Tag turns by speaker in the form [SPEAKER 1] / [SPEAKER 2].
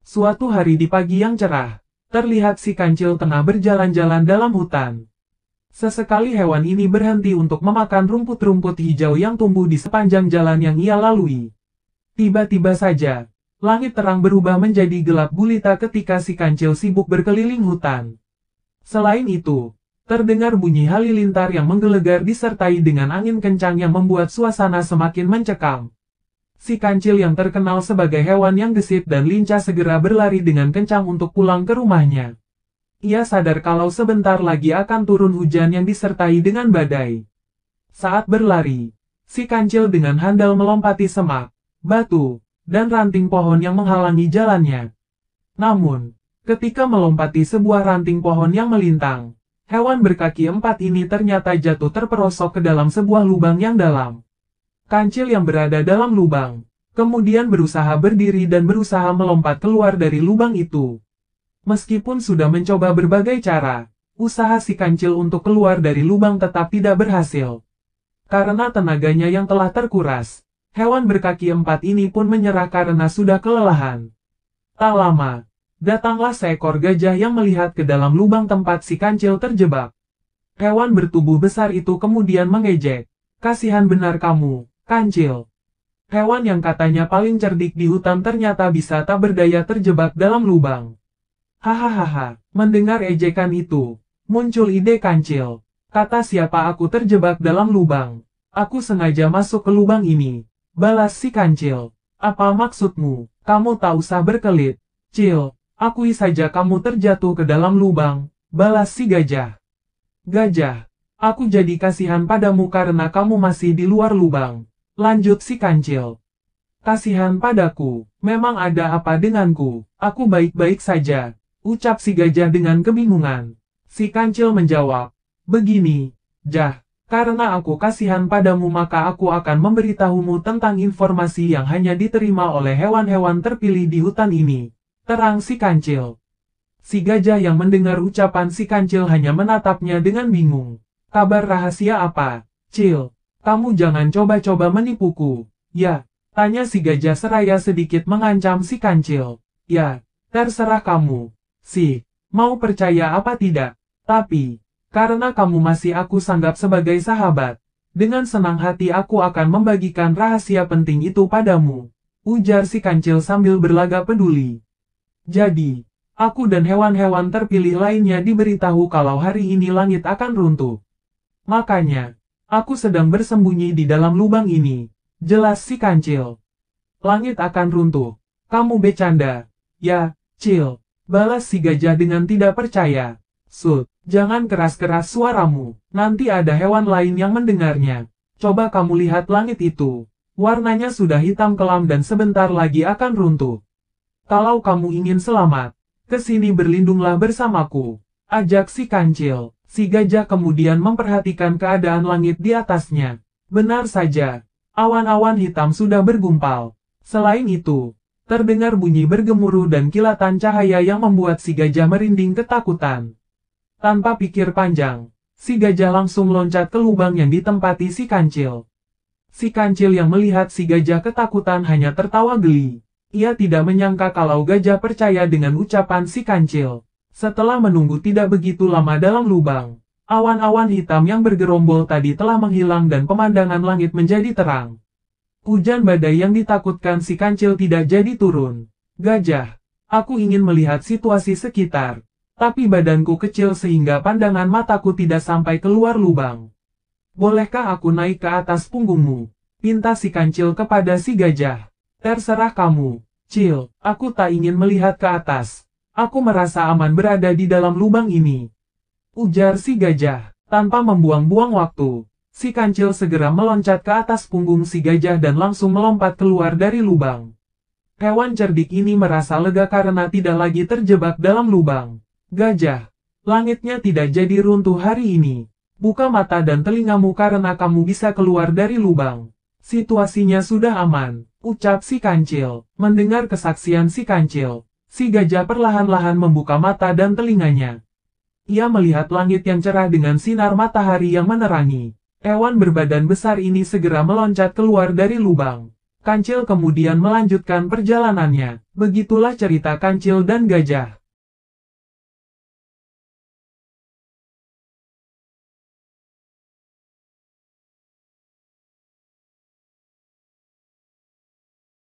[SPEAKER 1] Suatu hari di pagi yang cerah, terlihat si kancil tengah berjalan-jalan dalam hutan. Sesekali hewan ini berhenti untuk memakan rumput-rumput hijau yang tumbuh di sepanjang jalan yang ia lalui. Tiba-tiba saja, langit terang berubah menjadi gelap gulita ketika si kancil sibuk berkeliling hutan. Selain itu, terdengar bunyi halilintar yang menggelegar disertai dengan angin kencang yang membuat suasana semakin mencekam. Si kancil yang terkenal sebagai hewan yang gesit dan lincah segera berlari dengan kencang untuk pulang ke rumahnya. Ia sadar kalau sebentar lagi akan turun hujan yang disertai dengan badai. Saat berlari, si kancil dengan handal melompati semak, batu, dan ranting pohon yang menghalangi jalannya. Namun, ketika melompati sebuah ranting pohon yang melintang, hewan berkaki empat ini ternyata jatuh terperosok ke dalam sebuah lubang yang dalam. Kancil yang berada dalam lubang, kemudian berusaha berdiri dan berusaha melompat keluar dari lubang itu. Meskipun sudah mencoba berbagai cara, usaha si kancil untuk keluar dari lubang tetap tidak berhasil. Karena tenaganya yang telah terkuras, hewan berkaki empat ini pun menyerah karena sudah kelelahan. Tak lama, datanglah seekor gajah yang melihat ke dalam lubang tempat si kancil terjebak. Hewan bertubuh besar itu kemudian mengejek, "Kasihan benar kamu, kancil." Hewan yang katanya paling cerdik di hutan ternyata bisa tak berdaya terjebak dalam lubang. Hahaha, mendengar ejekan itu, muncul ide kancil. Kata siapa aku terjebak dalam lubang? Aku sengaja masuk ke lubang ini. Balas si kancil. Apa maksudmu? Kamu tak usah berkelit. Cil, akui saja kamu terjatuh ke dalam lubang. Balas si gajah. Gajah, aku jadi kasihan padamu karena kamu masih di luar lubang. Lanjut si kancil. Kasihan padaku, memang ada apa denganku? Aku baik-baik saja. Ucap si gajah dengan kebingungan. Si kancil menjawab, "Begini, Jah, karena aku kasihan padamu maka aku akan memberitahumu tentang informasi yang hanya diterima oleh hewan-hewan terpilih di hutan ini." Terang si kancil. Si gajah yang mendengar ucapan si kancil hanya menatapnya dengan bingung. "Kabar rahasia apa, Cil? Kamu jangan coba-coba menipuku." "Ya," tanya si gajah seraya sedikit mengancam si kancil. "Ya, terserah kamu. Mau percaya apa tidak? Tapi, karena kamu masih aku sanggap sebagai sahabat, dengan senang hati aku akan membagikan rahasia penting itu padamu." Ujar si kancil sambil berlagak peduli. "Jadi, aku dan hewan-hewan terpilih lainnya diberitahu kalau hari ini langit akan runtuh. Makanya, aku sedang bersembunyi di dalam lubang ini." Jelas si kancil. "Langit akan runtuh. Kamu bercanda?" "Ya, Cil." Balas si gajah dengan tidak percaya. "Sud, jangan keras-keras suaramu, nanti ada hewan lain yang mendengarnya. Coba kamu lihat langit itu. Warnanya sudah hitam kelam dan sebentar lagi akan runtuh. Kalau kamu ingin selamat, ke sini berlindunglah bersamaku." Ajak si kancil. Si gajah kemudian memperhatikan keadaan langit di atasnya. Benar saja, awan-awan hitam sudah bergumpal. Selain itu, terdengar bunyi bergemuruh dan kilatan cahaya yang membuat si gajah merinding ketakutan. Tanpa pikir panjang, si gajah langsung loncat ke lubang yang ditempati si kancil. Si kancil yang melihat si gajah ketakutan hanya tertawa geli. Ia tidak menyangka kalau gajah percaya dengan ucapan si kancil. Setelah menunggu tidak begitu lama dalam lubang, awan-awan hitam yang bergerombol tadi telah menghilang dan pemandangan langit menjadi terang. Hujan badai yang ditakutkan si kancil tidak jadi turun. "Gajah, aku ingin melihat situasi sekitar, tapi badanku kecil sehingga pandangan mataku tidak sampai keluar lubang. Bolehkah aku naik ke atas punggungmu?" Pinta si kancil kepada si gajah. "Terserah kamu, Cil, aku tak ingin melihat ke atas. Aku merasa aman berada di dalam lubang ini." Ujar si gajah. Tanpa membuang-buang waktu, si kancil segera meloncat ke atas punggung si gajah dan langsung melompat keluar dari lubang. Hewan cerdik ini merasa lega karena tidak lagi terjebak dalam lubang. "Gajah, langitnya tidak jadi runtuh hari ini. Buka mata dan telingamu karena kamu bisa keluar dari lubang. Situasinya sudah aman," ucap si kancil. Mendengar kesaksian si kancil, si gajah perlahan-lahan membuka mata dan telinganya. Ia melihat langit yang cerah dengan sinar matahari yang menerangi. Hewan berbadan besar ini segera meloncat keluar dari lubang. Kancil kemudian melanjutkan perjalanannya. Begitulah cerita Kancil dan Gajah.